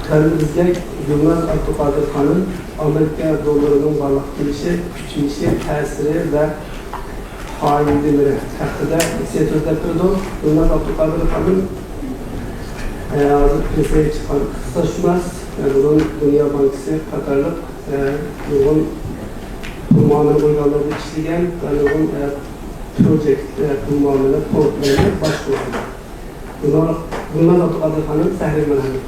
Kalbimizde Yılmaz Abdülkadir Han'ın Amerika dolarının varlık gelişi, küçülüşü, tesiri ve hainliğleri hakkında siyasette durdu. Yılmaz Abdülkadir Han'ın hazır piyasaya çıkan kısaşmaz, bunun Dünya Bankası Katarlık, bunun muamele uygulanları işleyen ve bunun proje muamele portlarına başvurdu. Yılmaz Abdülkadir Han'ın səhrimələri.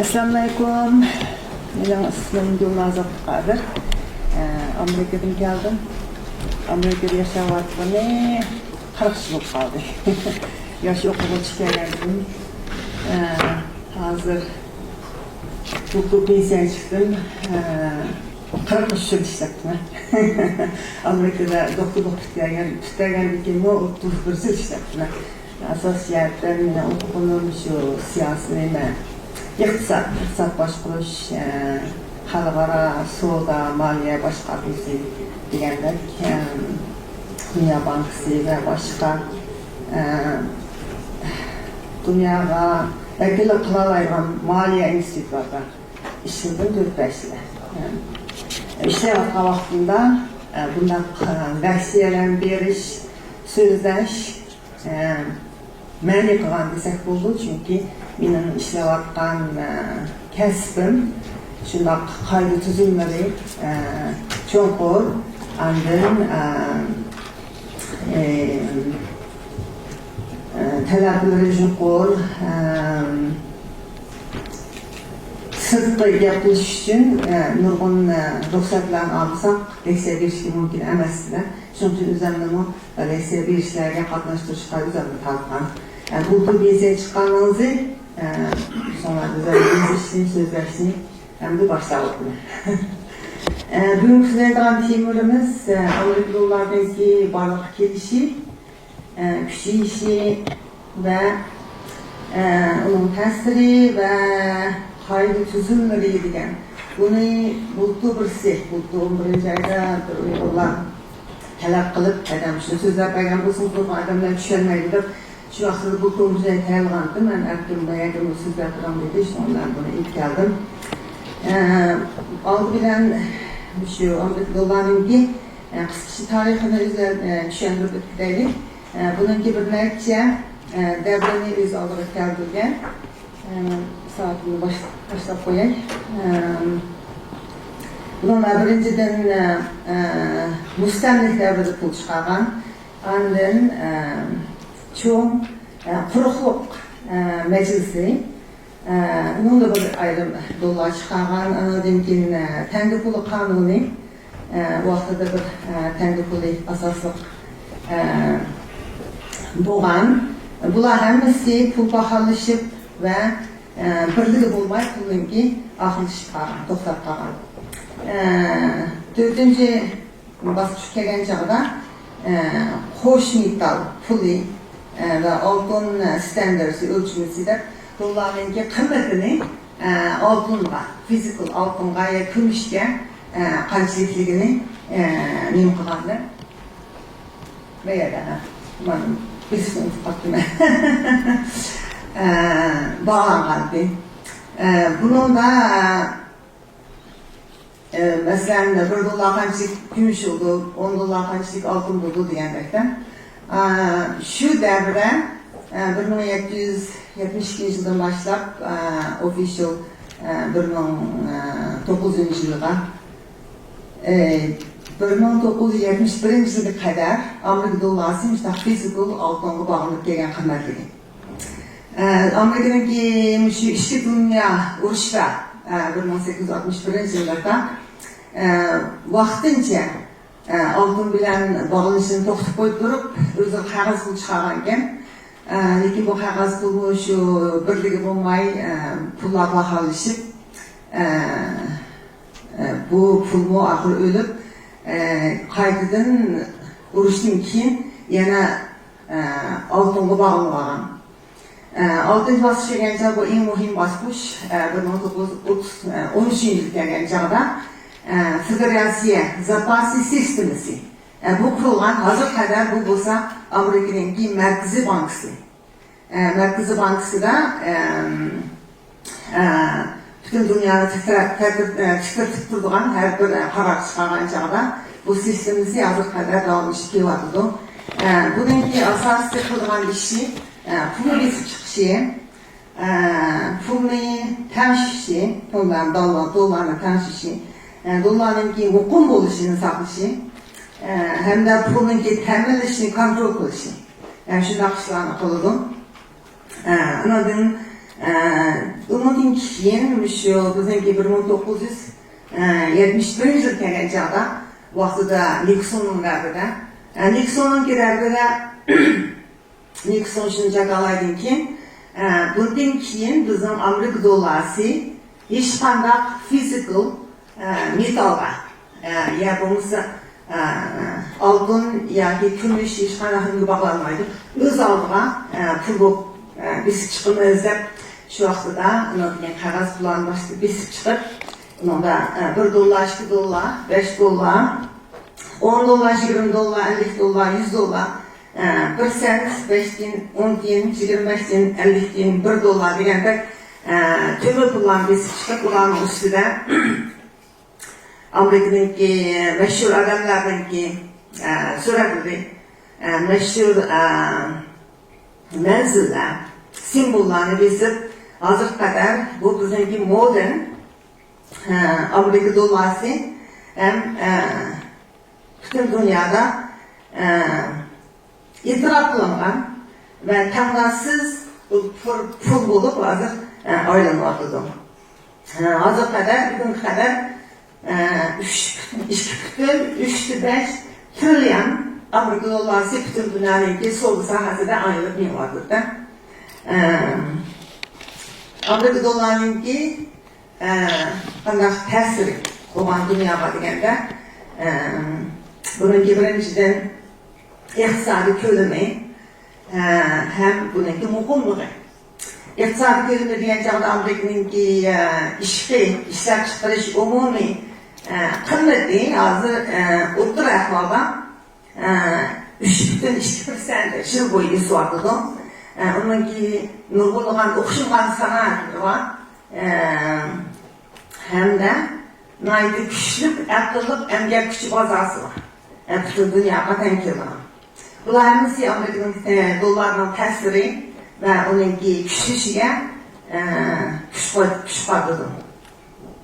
Assalamualaikum. Benim ismim Yılmaz Abdülkadir. Amerika'dan geldim. Amerika'da yaşayavatmamı 40 yıl kaldı. Yaş okula çıkardım. Hazır hukuk pensiyon çıktım. 40 yıl işlettim. Amerika'da doktorluk tutarken bir kelime 31 yıl işlettim. Asosiyatten okuduğum şu siyasi iqtisod boshqarish, xalqaro savdo, moliya boshqarishi degandek Dünya Bankası va boshqa dunyoga vakillik qila oladigan moliya institutlarida ishladim 4-5 yil. Ishlayotgan vaqtimda bunday versiyalarni berish, so'zlash ma'ni qilgan desak bo'ldi, chunki mening ishlayotgan kasbim shundoq qoida tuzumlari cho'nqur, andin talablari chuqur, sirtqi gapirish uchun nurg'un ruxsatlarni olsak leksiya berishga mumkin emasdi. Shuning uchun o'zimni leksiya berishlarga qatnashtirishga o'zimni tortgan. Bu pensiya chiqqaningizni sonra özəllikləşini, sözləşini həm də başlayalım. Bugün sizlərdən temurumuz Amerika dolarındaki varlık gelişi, küçülüşü ve onun təsiri ve haydi tüzümləri edən. Bunu buldu birisi, buldu 11-ci ayda bir uyğurlar tələb qılıb, adam üçün sözlər bəqəm olsun, bu adamlar düşərməkdir. Şu vaxtda bu konuşuya təyəlğandım, mən ərdimdə yəqin o sözlər duram dedi, işte ondan bunu ilk gəldim. Aldı bilən şu Amerika dolarınki qısqışı tarixini düşəndirdik deylik. Bununki bir nəkcə dəvrəni öz aldığı gəldirgən. Saatini başlap qoyaq. Bunun birinciden müstəmlik dəvrədə pul çıxarğan, andın çoğun quruqluq məclisi, bunun da bir ayrım dolar çıxarğan, anadan ki təngə pulu qanuni, bu vaxtada bir təngə pulu asaslıq boğan. Bunlar həmisi pul baxalışıb və birliği bulmay pulun ki axılışıb qalğan, toxtab qalğan. 4-cü basqış gələn çağda xoş metal pulu ve altın standartı ölçümüsüdə doların ki qiymetini altınla, fizikal altınğa ya gümüşə qançılıqlığını mümkün qıldı. Və ya da mənim bir sınıf hakkında bağlanğandı. Bunun da mesela $1 qançılık gümüş oldu, $10 qançılık altın oldu deyəndəkdən. Şu devrdə 1772 yıldan başlap official 1900 yılığa 1971 yılı kadar Amerika dolarısı physical altınğa bağlanıp gələn qiymətligi. Amerika'nın ki şu işçi dünya uruşda 1861 yıllarda vaxtınca altın bilen bağlanışını toxtub qoyub durub, özü qağaz pul çıxarğanken, lekin bu qağaz pulu şu birligi bulmay pullar baxalışıb, bu pulmu axır ölüb, qaydıdan uruşdan keyin yana altınğa bağlanğan. 6-cı basqışa gəncə bu en mühim basqış 1913 yıl gələn çağda Federasiya Zapasi Sistemisi Bu kurulgan hazır kadar bu bolsa Amerika'nınki Merkezi Bankası. Merkezi Bankası da bütün dünyanı tükürtüp durduğun her bir karar çıkargan çağda bu sistemimizi hazır kadar dağılmış ki vardı. Bugünkü asası kurulgan işi pulu bir çıkışı, pulunu tanışışı, dolarla tanışışı, doların ki hukum oluşunu saklışı, hem de pulun ki temel işini kontrol kılışı. Yani şu nakışlarını kıldım. Anladın, umudun kişinin şu bizimki 1971 yıl kelgen çağda vaxtıda Nixon'un dərbədə. Nixon'un dərbədə Nixon şunca qalaydın ki, bundan keyin bizim Amerika dollası hiç qandaq physical metalga, ya bo'lmasa altın yoki kumush hiç qanday bağlanmaydı. Öz aldığa pul bo'lib biz çıkıp özlep şu vaxtıda qog'oz pullarni başlayıp biz çıkıp onda 1 dollar, 2 dollar, 5 dollar, 10 dollar, 20 dollar, 50 dollar, 100 dollar, 1 sent, 5 tin, 10 tin, 25 tin, 50 tin, 1 dollar degende tümü pullarni biz çıkıp ulanın üstüde Amerika'daki meşhur adamlardaki sürekli meşhur menziller, simbollarını bizip hazır kadar bu bizimki modern Amerika dollası hem bütün dünyada itiraf kılınan ve tanrısız pul bulup hazır oylanmaktadır. Hazır kadar, bugün kadar 3,5 trilyon Amerika dollası bütün dünyanın sol sahasında ayrılıp ne vardır da. Amerika dolarının ki qandaq təsiri olan dünyaya degəndə bunun ki birinciden iqtisadi kölümü hem bunun ki muğumluğu. İqtisadi kölümü degen çağda Amerika'nın ki işler çıkarış umumi kıymeti hazır o'ttir ahvalda 3,2% yıl boyu suardıdı. Onun ki nurgulluğun okşulgan sanatı var. Hem de naydı güçlük, akıllık, emgek güçü bazası var. Bütün dünyaya tenkil var. Bunlar hemisi Amerika'nın dolarının təsiri ve onun ki güçlüşüge güç vardıdı.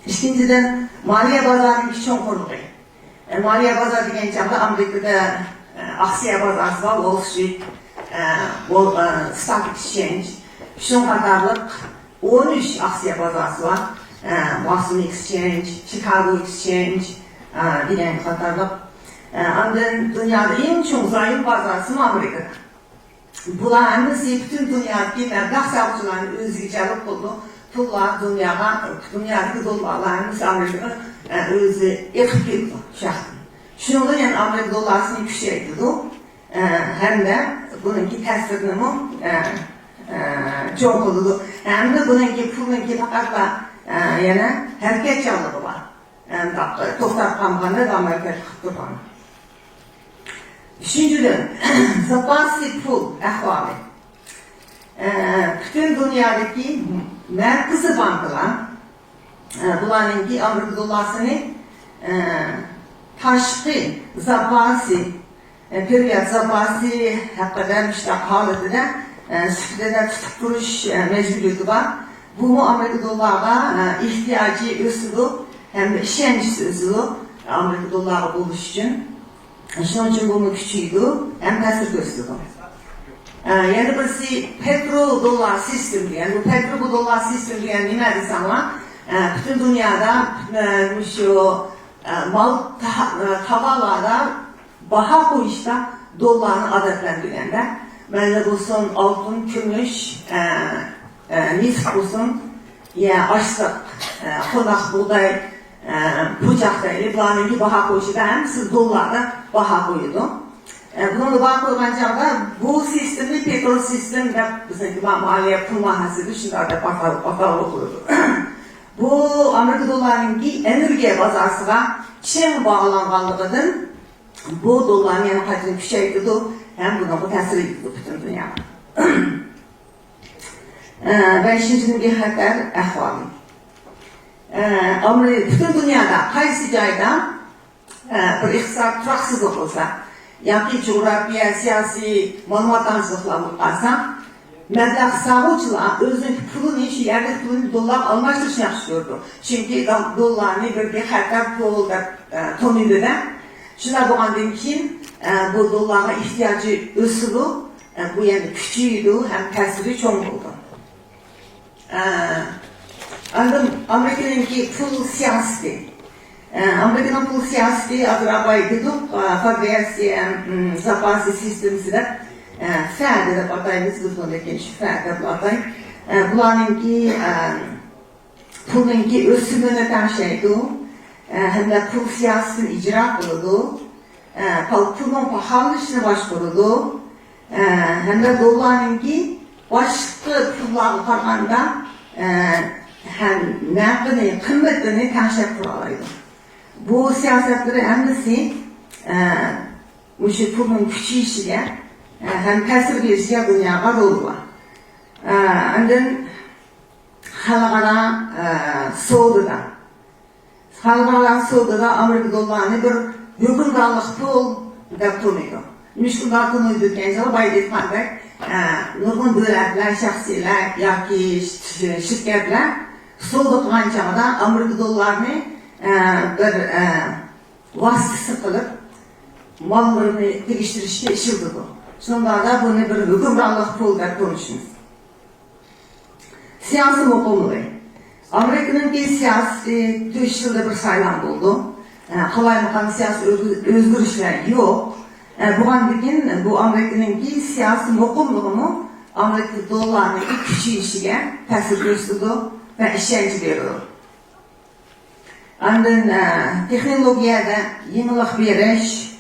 İkinciden maliye bazarının ki çoğunluğu. Maliye bazarı degen çağda Amerika'da aksiye bazarı var, Wall Street, Stock Exchange, şunun kadarlık 13 aksiye bazarı var. Boston Exchange, Chicago Exchange, degen kadarlık. Ondan dünyada en çok zayıf bazarı Amerika'da. Bunlar hemisi bütün dünyadaki məbləğ savcıların özgücəlik oldu. Pullar dünyadaki dolarlar hemisi Amerika'da özü ekipli şahsın. Şununla yani Amerika dolarını yükseltdi. Hem de bununki təsirini çok oldu. Hem de bununki pulunki fakat yani hareket çalığı var. Toxtab qalmağında da Amerika tuttuğunu. Üçüncüden, zapasi pul ahvali. Bütün dünyadaki merkezi bankalar bunların ki Amerika dolarını taşkı zapasi periyat zapasi hakkında müştak halıdır süfrede tutup duruş mecburiyeti var. Bu Amerika dolarına ihtiyacı üsulu hem de işencisi üsulu Amerika doları buluş için. Şunun için bunu küçüydü hem təsir gösterdi. Yani birisi petro dolar sistemi yani bu petro dolar sistemi yani nedir sana? Bütün dünyada şu mal tavallarda baha koyuşta dolarını adetlendirende ben bu son altın, gümüş, neft olsun ya açlık, konak buğday, bucaqdaydı, bunların ki baha koyuşu da hemisi dolarda baha koyudu. Bunu baha koyulan çağda bu sistemi petrol sistemi de bizimki maliye pul mahasıdır, şunlarda bakalım koyudu. Bu Amerika dolarının ki enerjiye bazarısına Çin bağlanğanlığının bu doların yani hacmi küçeydi hem buna bu təsir edildi bütün dünyaya. Beşinci bir xətər əhvalı. Bütün dünyada qaysı cayda bir iqtisad тұрaqsızlıq olsa, yoki coğrafiya, siyasi məlumatdancılıqla olsa, məbləğ sağlıqçılar özünün pulunu, yerli pulunu dollar almıştırışını yaxşı gördü. Çünkü dollarını bir xətər pul tonuydu da, şuna boğandığım ki, bu dollara ihtiyacı ösülü, bu yani küçüydü, hem təsiri çok oldu. Amerika'nın ki pul siyaseti. Amerika'nın pul siyaseti Azerbaycan'da Federasiya Zapasi sistemisi de fərdi də batayımız qızmındakı fərdi batay. Bunların ki pulun ki ösümünü tanışıydı. Hem de pul siyasetini icra kıldı. Pulun pahalılışını başvurdu. Hem de doların ki başka pullar karşında hem nəqini, kıymetini tanışıp kuralaydı. Bu siyasetleri hemisi pulun küçüğüyle hem təsir verişiyle dünyaya rolu var. Ondan halkara Suud'da. Halkara Suud'da Amerika dolarını bir hükümdarlık pul da tutunuyor. Müşküllar tutunuyordu gençler, baydet kardeş. Nurgun devletler, şahsiler, yoki şirketler Suud'da kançamada Amerika dolarını bir vasıtası kılıp mallarını geliştirişte işildi. Sonra da bunu bir hükümdarlık pul da konuşunuz. Siyasi mukumluğu. Amerika'nın bir siyasi 3 yılda bir saylan buldu. Kolay makan siyasi özgürlükler yok. Bu Amerika'nın bir siyasi mukumluğunu Amerika dolarının küçük işine təsir gösterdi ve işkence veriyor. Ondan teknolojiyada yenilik veriş,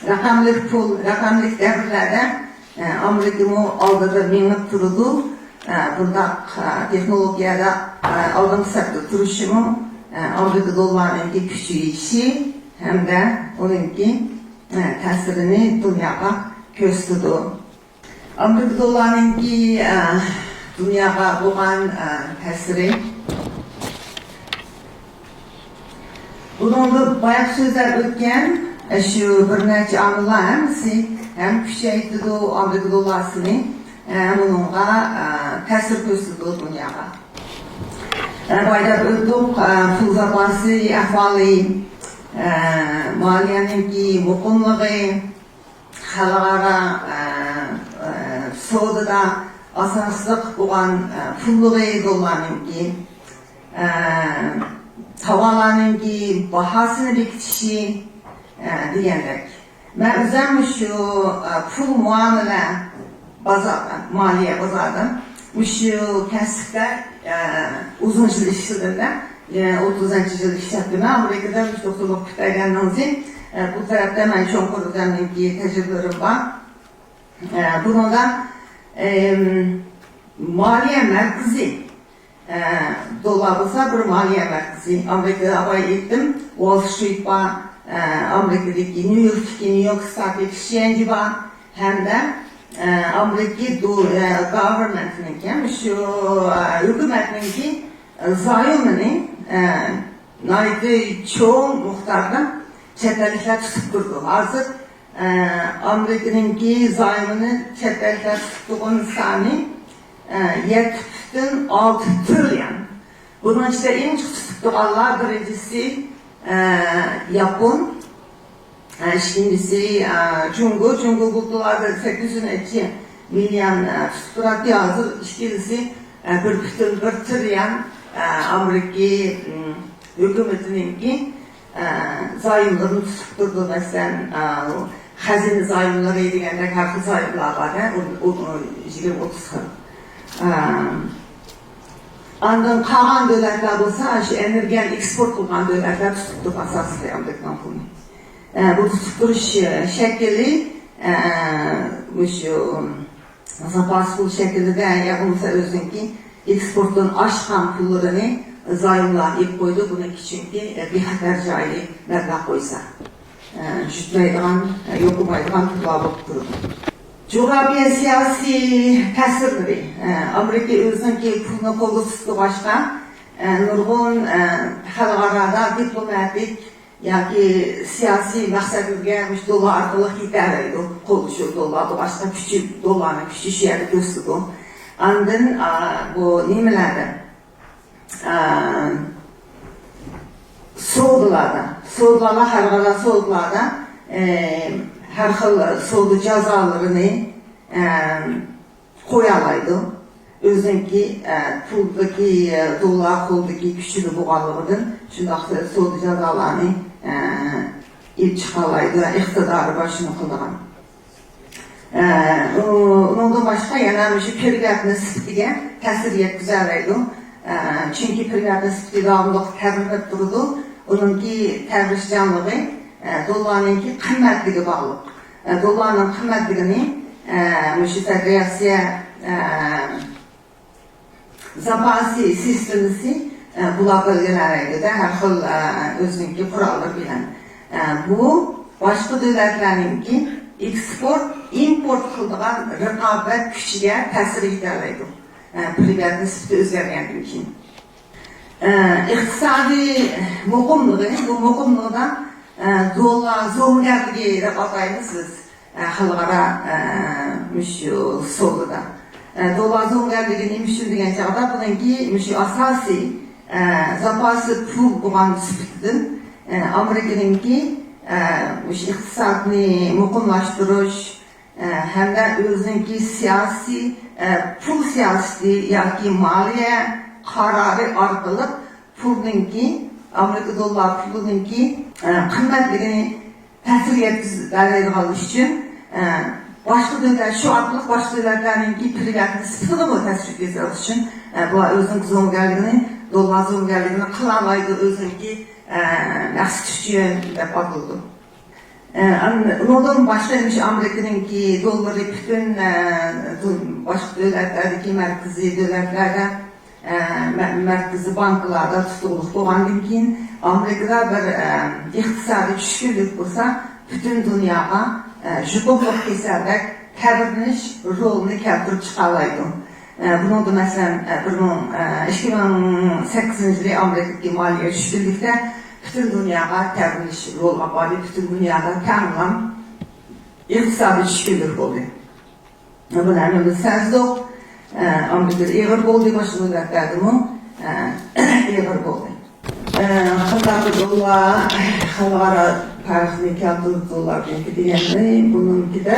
rakamlık pul, rakamlık devirlerde Amerika'nın aldığı minnet turudu. Burada teknolojiyada aldım sektör turuşumu Amerika dolarının küçük işi hem de onunki təsirini dünyaya gösterdi. Amerika dolarının dünyaya olan təsiri bunun bayağı sözler ötken şu bir neçə anılar hem küçeydi Amerika dolarını bununla təsir gösterdi dünyaya. Bayda ötdük pul zapası, ahvalı, maliyenin ki mukumluğu, halkara Suud'da asaslık olan pulluğu dolarının ki havalanın ki bahasını bekitişi diyenler. Ben özellikle şu pul muamele bazardan, maliye bazardan şu kesipler uzun yıl işçilerinde 30. yıl işçilerinde Amerika'da 1990'da geldiğinizde bu tarafta ben çok kurduğum ki tecrübelerim var. Bununla maliye merkezi dolarlısa bir maliye merkezi. Amerika'da havaya gittim. Wall Street var, Amerika'daki New York Stock Exchange var. Hem de Amerika'daki government'ın yani şu hükümetinin ki zayiomunu çoğu muhtardan çetelikler tutup durdu. Hazır Amerika'nın ki zayimını çetelikler tuttuğun sani 7,6 trilyon. Bunun işte en çok tuttuklarlar birincisi Japon, ikincisi Cungu buldular da 802 milyon tuttuklar hazır. İkincisi bir trilyon Amerika hükümetinin ki zayımlarını tutturdu mesela hazine zayımları edilenler hakkı zayımlar var ya 20-30 Ondan kalan devletler olsa enerjiyen eksport kılgan devletler tutup asaslı Amerika'nın bunu. Bu tutuş şekli zapas pul şekli de yakınsa özünki eksportun aşkan pullarını zayımlayıp koydu. Bunu çünkü bir haber cahili meblağ koysa. Jutmaydigan, yokumaydigan pullar bolup durdu. Coğrafiya siyasi təsirleri, Amerika özünki pulunu kolu tuttu başka, nurgun xalqarada diplomatik yoki siyasi maqsadlarga dollar orqali yetarli qo'llashuv dollarni boshqa kuchi dollarni kuchi shu yerda ko'rsatdi. Andin bu nimalarda savdolarda xalqaro savdolarda har xil savdo jazolarini qo'ya oladi. O'ziniki puldagi dollar qo'ldagi kuchini bo'lganligidan shundoq savdo jazolarini ilib chiqa oladi va iqtidori bor shuni qilgan. Undan boshqa yana shu privat nisbatiga ta'sir yetkazadi. Chunki privat nisbati davomli ta'minlab turadi. Uningki ta'minlashganligi dollarninki qimmatligiga bog'liq. Dollarning qimmatligini shu reaksiya zapasi sistemisi bular belgilanadi, har xil o'ziniki qurollar bilan. Bu boshqa davlatlarninki eksport, import qiladigan raqobat kuchiga ta'sir etadi. Privat nisbati o'zgargandan keyin. Iqtisodiy muqimligi, bu muqimlikda dollar zo'rgarligi deb ataymiz biz xalqaro shu savdoda. Dollar zo'rgarligi nima uchun degan chog'da buningki shu asosiy zapasi pul bo'lgan sifatida Amerikaninki shu iqtisodni muqimlashtirish hamda o'ziniki siyosiy pul siyosati yoki moliya qarori orqali pulninki Amerika dollar pulininki qimmatligini ta'sir yetkazadigan uchun boshqa davlatlar shu orqali boshqa davlatlarninki privat nisbatini ta'sir yetkazadigan uchun bu o'zining zo'rgarligini, dollar zo'rgarligini qila oladi o'ziniki maqsad uchun deb ataldi. Undan boshqa Amerikaninki dollari butun boshqa davlatlardagi markaziy davlatlarda markaziy banklarda tutuqliq bo'lgandan keyin Amerikada bir iqtisodiy tushkunlik bo'lsa butun dunyoga juqumliq kasallik ta'minlash rolini keltirib chiqa oladi. Bunda masalan 2008-yil Amerikadagi moliya tushkunlikda butun dunyoga ta'minlash rol olib, butun dunyoda ta'minlan iqtisodiy tushkunlik bo'ldi. Bularni biz sezdik. Amerikada eg'ir bo'ldi, boshqa davlatlardami eg'ir bo'ldi. Xalqaro dollar, xalqaro tarixni keltirib dollar degani bunikida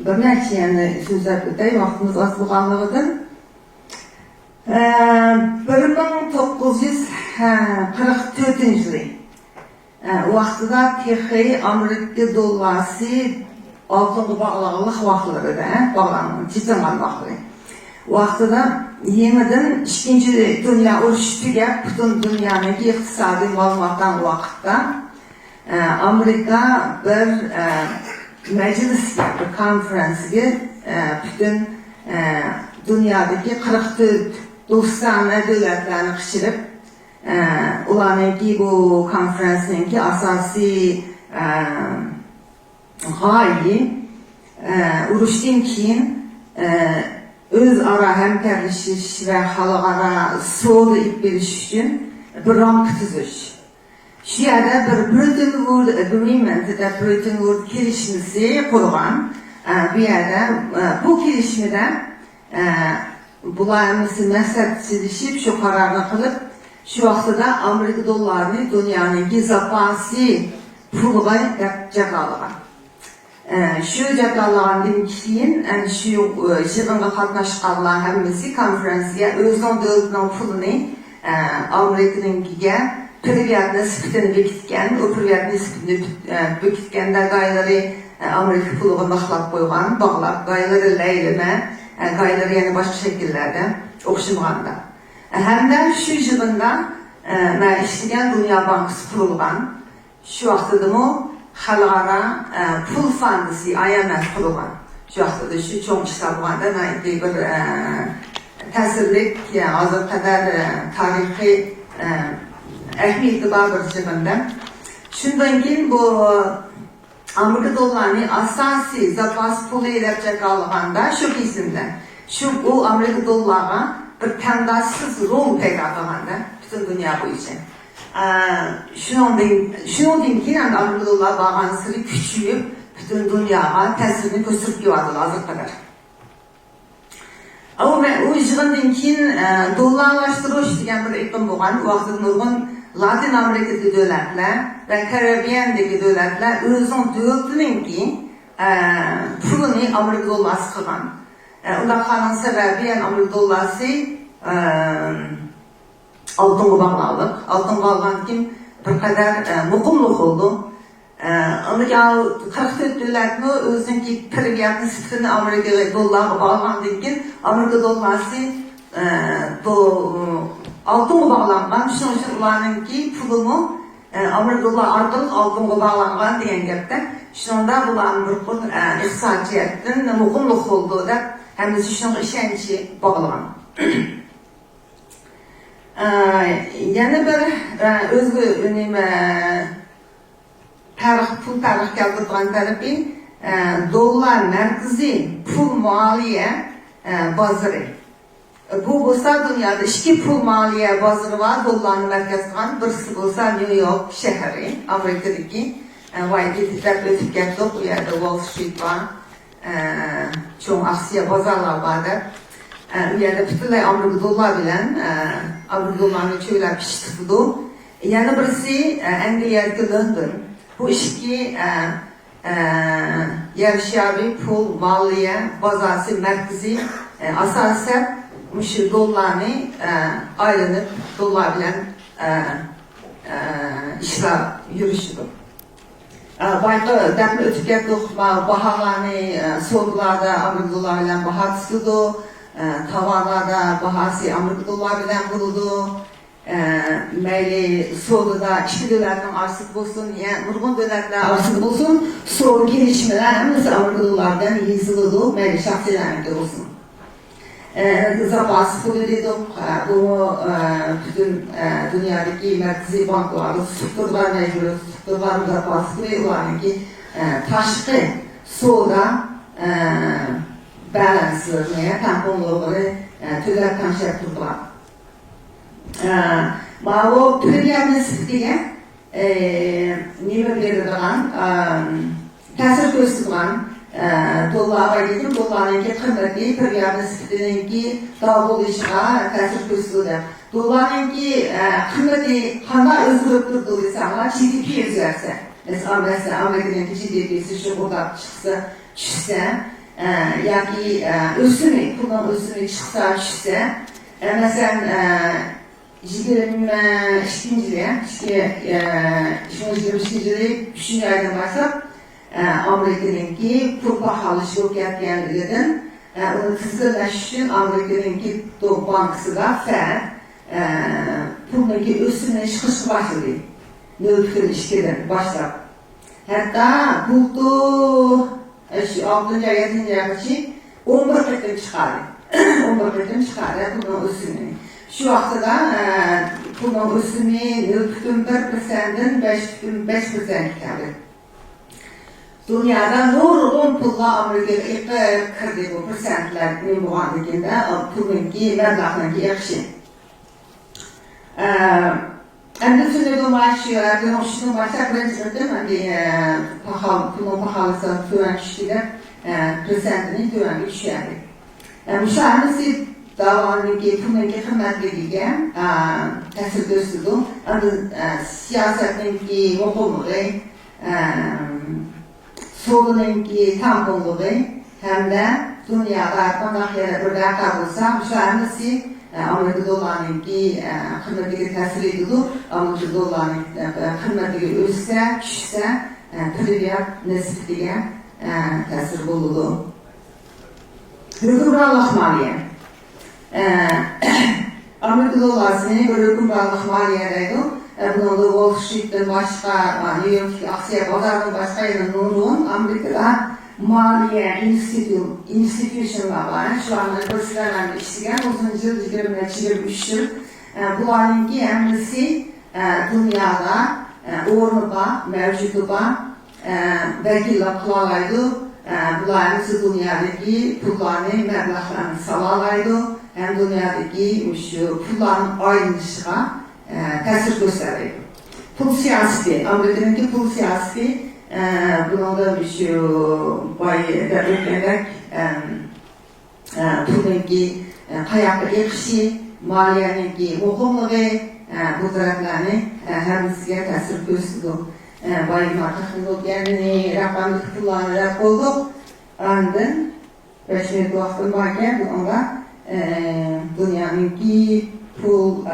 bir necha yana so'zlab o'tay, vaqtimiz oz bo'lganligidan 1944-yil vaqtida texi Amerika dollari altınғы bağlığılıq vaxtlarıda, çizilgan vaxtları. Vaqtida yenidən 2-ci Dünya urushi tugab, butun dunyodagi iqtisodiy ma'lumotdan vaqtda Amerika bir majlisga, bir konferensiga butun dunyodagi 44 do'stona davlatlarni qichirib, ularninki bu konferensninki asosiy g'oyi urushdan keyin o'zaro hamkorlashish va xalqaro savdo olib berish uchun bir ramka tuzish. Shu yerda bir Bretton Woods Agreement deb Bretton Woods kelishmasi qurgan. Bu yerda bu kelishmada bularimiz maqsad chizishib, shu qarorni qilib, shu vaqtida Amerika dollarini dunyoning zapasi pulga deb jaqalagan. Shu jaqalagandan keyin shu yig'inga qatnashganlar hammasi konferensiya o'zining davlatining pulini Amerikaninkiga privat nisbatini bekitgan, u privat nisbatini bekitganda gaylari Amerika puliga maqlab qo'ygan, bog'lab, gaylari laylama, gaylari yana boshqa shakllarda o'xshamaganda. Hamda shu yig'inda men ishlagan Dunyo bankasi qurilgan. Shu vaqtdami xalqaro pul fondi IMF qurilgan. Shu vaqtda shu cho'ng hisoblangan bir təsirlik, yəni azad qədər tarixi əhmiyyətli var bir çıxında. Şundan keyin bu Amerika dollarını asasi zapas pulu edəcək qalğanda şu kesimdə, bu Amerika dolları bir tandaşsız rol pek atağında bütün dünya boyunca. Şundan keyin Amerika dolları bağlantısı küçüyüp bütün dünyaya təsirini göstərib yoxdur azad qədər. Ama o işğaldan keyin dollarlaşdırış degan bir iqlim bo'lgan, vaqtida nurg'un Latin Amerikadagi davlatlar va Karibiyandagi davlatlar o'zining davlatininki pulini Amerika dollari qilgan. Undan qolgan sababi Amerika dollari oltinga bog'liq. Oltinga olgan kim bir qadar muqimlik oldu. Amerika 44 devletni o'ziniki piriyat nisbini Amerika dollariga bog'langandan keyin Amerika dollari oltinga bog'langan. Shuning uchun ularninki pulimi Amerika dollari orqali oltinga bog'langan degan gapda. Shunda bularning bir xil iqtisodiyotdan muqimlik oldu deb hammasi shunga ishonchi bog'langan. Yana bir o'zga nima pul tarix keltirgan tarafi dollar merkezi pul maliye bazarı. Bu bo'lsa dunyoda ikki pul maliye bazarı var, dollarni merkez qilgan. Birisi bo'lsa New York shahri, Amerikadagi Whitehead'da o'tib ketdik, u yerda Wall Street var, cho'ng aksiya bozorlar bor. U yerda butunlay Amerika dollar bilan Amerika dollarini cho'ylab ishlatdi. Yana birisi Angliyadagi London. Bu iki yarışabi pul maliye bazası merkezi asasen müşür dollarını ayrılıp dollar bilen işler yürüyüşüdür. Başka dəfni ötüb getdik, bahalarını sorgularda Amerika dolları bilen baha tutudu, tavarlarda bahası Amerika dolları bilen buludu. Meyli soğuda iki devletlerin arsız olsun, yani nurgun devletler arsız olsun, soğuk gelişmeler hepsi Amerika dolarından yazıldı, meyli şahsilerinde olsun. Zapas pulu dedik, bu bütün dünyadaki merkezi bankları sıfırlar mecbur, sıfırlar zapas pulu var ki taşkı soğuda balanslarını, tamponları tüylerden şey yaptılar. Bu Piriyat nisbetiga nima berilgan ta'sir ko'rsatgan dollarga kelib dollarning qiymati Piriyat nisbetininki dog' bo'lishiga ta'sir ko'rsatdi. Dollarning qiymati qanday o'zgarib turdi desanglar, GDP o'zgarsa, masalan Amerikaning GDP'si shu o'rtab chiqsa, tushsa yoki o'simi, pulning o'simi chiqsa, tushsa, masalan 2022 aydan boshlab Amerikaninki pul bahosi o'tayotganligidan uni tizimlash uchun Amerikaninki bankasida Fed pulninki o'simini chiqishga boshladi. 0.2dan boshlab. Hatto bultu 6-7-oygacha 11 qatim chiqadi. 11 qatim chiqadi pulning o'simini. Şu vaqtida pulning o'simi 0.1%dan 5.5% kabi. Dunyoda nurg'un pullar Amerikaga kirdi bu persentlar nima bo'lganligida pulninki mablag'ninki yaxshi. Endi shunday bo'lmashilardi, shuni boshlab birinchidan pulning bahosi tuvan tushdi, persentining tuvanga tushadi. Shu hammasi davomdagi pulninki qimmatligiga ta'sir ko'rsatdi. Siyosatninki muhimligi, so'g'inninki tamponligi hamda dunyoda qanday bir raqam bo'lsa, shu hammasi Amerika dollarininki qiymatiga ta'sir etadi. Amerika dollarining qiymatiga o'ssa, tushsa, pryat nisbatiga ta'sir bo'ladi. Hukmronlik moliya. Amerika dollarini bir hukmronlik moliya deydi. Bunda Wall Street'ten başqa, New York aksiya bozoridan başqa yana nurg'un Amerikada maliye institutionlar var. Şu anda burasılarla işleyen uzun yıl, 23 yıl. Bularınki hemisi dünyada ornuğa, mevcuduğa vekillik kılalaydı. Buların dünyadaki pullarını, meblağlarını salalaydı. Hem dünyadaki pulların ayrılışına təsir göstərir. Pul siyaseti, Amerika'nınki pul siyaseti, bunun da bayi derlenerek pulunki hayatı ekşi, maliyeninki muhumluğu, bu taraflarını hemisiye təsir göstərir. Bayi markasında kendini rakamlık kullanarak olduk. Andın, 5 minut vaktim varken onunla dünyanınki pul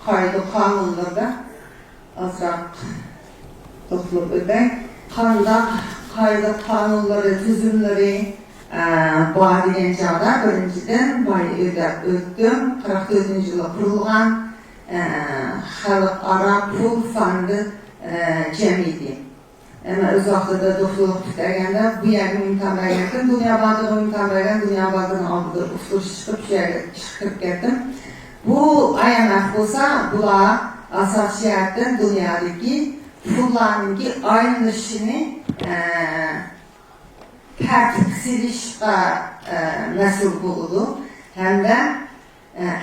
kaydı kanunlarda azrak toplulup ödek. Kaydı kanunları, tüzümleri bağlayan çağda birinciden bayi ödüm. 44. yıla kurulgan Halkara Pul Fondu cemiyeti. Ama öz vaxtıda doktorluq tutarganda bu yerden imtihan verdim. Dünya Bankı'na imtihan verdim. Dünya Bankı'nın aldığı usul çıkıp geldim. Bu IMF olsa, bula asasiyatın dünyadaki pullarınki ayrılışını tərtibsizlikə məsul oldu. Hem de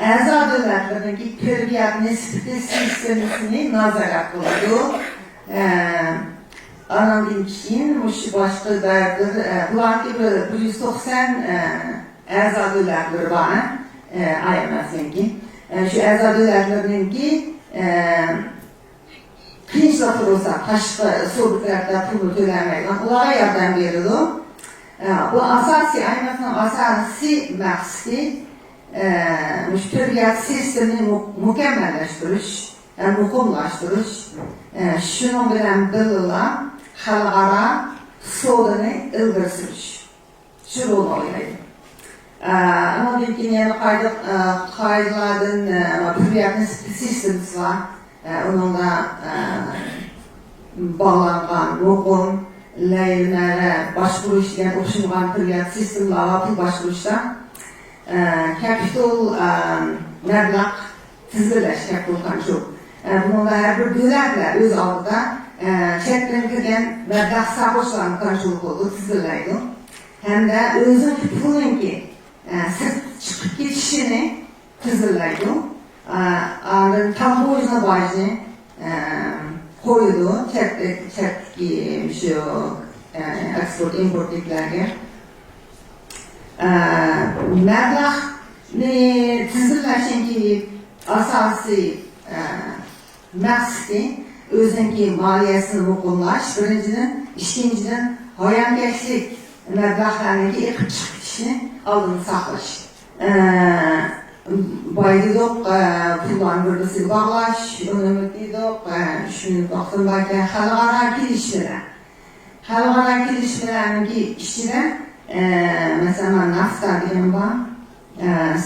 əza dövlətlərindəki pörgiyat nisbeti sistemini nazarat oldu. Anadolu'nun başqa dərdir. Bunlar 190 əza dövlətləri var. IMF'ninki. Şu əza dövlətlərinki qiyinçilik olsa, başqa soğuklarda pulu töləməkdən onlara yardım verildi. Bu asasi, IMF'nin asasi məqsidi müşteriyat sistemini mükemmelleştiriş, mukumlaştırış, şunun bilen bililen halkara sorunu ilgirsiriş. Şu rol oynaydı. Ama bildiğin yani kaydıladın müşteriyatın sistemimiz var. Onunla bağlanan mukum, leyinlere başvuru işleyen okşungan müşteriyat sistemleri pul başvuruşta kapital məbləğ tizirləş kapital kontrol. Bununla hər bir dövlətlə öz aldıda çətdən gələn məbləğ sahibçilərin kontrol oldu, tizirləydi. Həm də özün pulunki çıxıb getişini tizirləydi. Andın tam boyuna başını koydu, çətki eksport-import eklərə. Məbləğ tizirləşən ki, asasi məqsidi özünki maliyyəsini mukumlaş, birincinin, ikincinin hayalkeşlik məbləğlərindeki çıxışını aldığını saxlaş. Baydıdıq, pulların bölgesi bağlaş, önümüzdeydik, düşünüp vaxtın varken xalqara kilişmələr. Xalqara kilişmələrinki işçilər mesela NAFTA diyen var,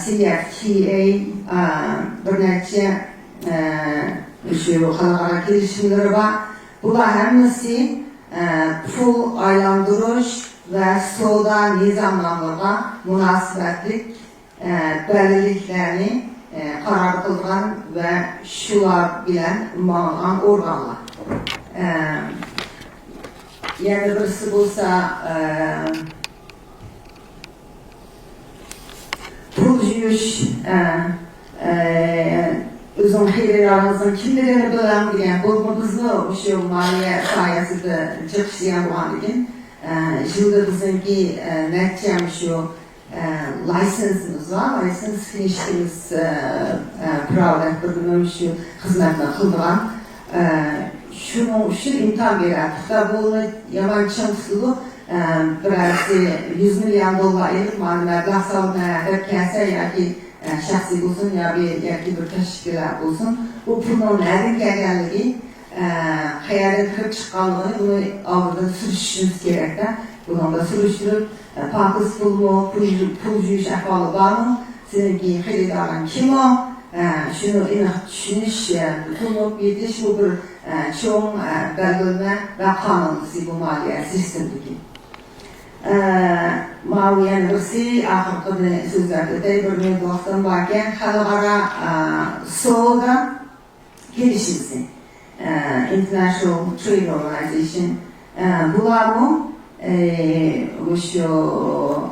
CFTA, bir neçə xalqara girişimləri var. Bunlar hemisi pul aylandırış ve soda nizamlamağa münasibətlik belirliklerini karar kılgan ve şular bilen bağlanan organlar. Yani birisi bulsa pul juyuş, özün xeyriyalarınızın kimlerini bilen bilən, bu bizni şu maliye sayesinde çıkışlayan olan için, yılda bizimki netçem şu lisansımız var, lisans finişimiz pravda bölümü şu hizmetten kıldıran, şu imkan veren, hatta bunu yaman çımsılı, birisi 100 milyon dolar ayırıp məbləğ salmaya hep kənsə ya ki şəxsi olsun ya ki bir təşkilat olsun. Bu pulun nədən gəlgənliyi, xəyalin kırıp çıxqanlığını bunu avırdan sürüşüşümüz gerek de. Bunun da sürüştürüp, pakız pul mu, pul juyuş əhvalı var mı, sizinki xeyridarın kim o, şunu düşünüş, tutulup yetiş bu bir çoğun bəlgəlmə və qanunlusu bu maliyyə sistemdeki. Mağluyen birisi ahırkıda sözlerde de bir mevduattan varken halkara soğuda gelişilsin. International Trade Organization bular mı? Şu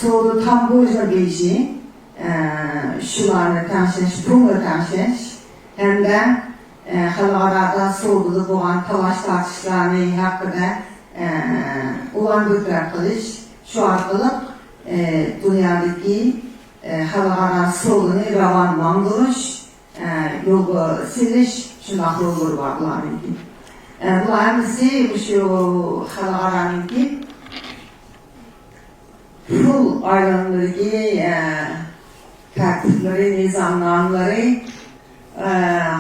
soğuda tam boyunca gelişi şularla tanışış, bununla tanışış hem de halkara soğuda boğan talaş tartışlarını hakkında olan götürüp kılış, şu arkalık dünyadaki halkara soğuğunu ravan mandırış, yolu siliş, şunaklı olur var bularınki. Bularınki şu halkaranınki full ayrılımdaki tertipleri, nizamlarları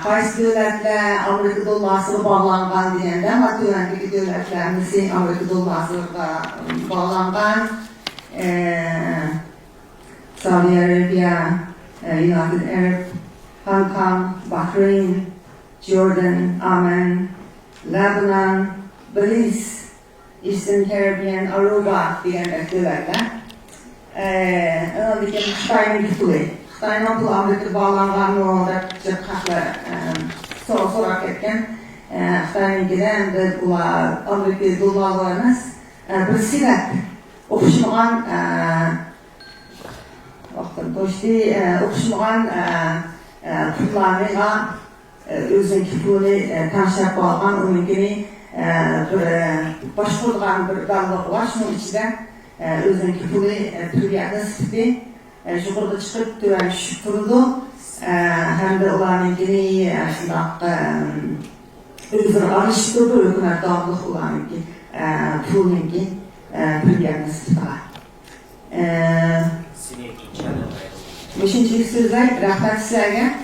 qaysi devletler Amerika dollarına bağlanğan deyəndə, ama tövəndəki devletlerimizi Amerika dollarına bağlanğan Saudi Arabia, United Arab, Hong Kong, Bahrain, Jordan, Oman, Lebanon, Belize, Eastern Caribbean, Aruba deyəndə devletler. Öndəki Xitayın gütüyü. Xitayın bu Amerika bağlanğan orada çok haklı soru etken Xitayın giden de ular Amerika dolarlarınız bir silet okuşmağan okuşmağan pullarına özün kütüğünü tanışıp bağlan onınkini bir başvurduğun bir dalga var. Şunun içinde özün kütüğünü Türkiye'de sıfırdı. Yukarıda çıkıp tören şükrüdü. Hem de olanınkini özür alıştırdı. Hükümet dağılık olanınki pulunki Türkiye'de sıfırdı. Beşinci sözler rahmet sizlerge.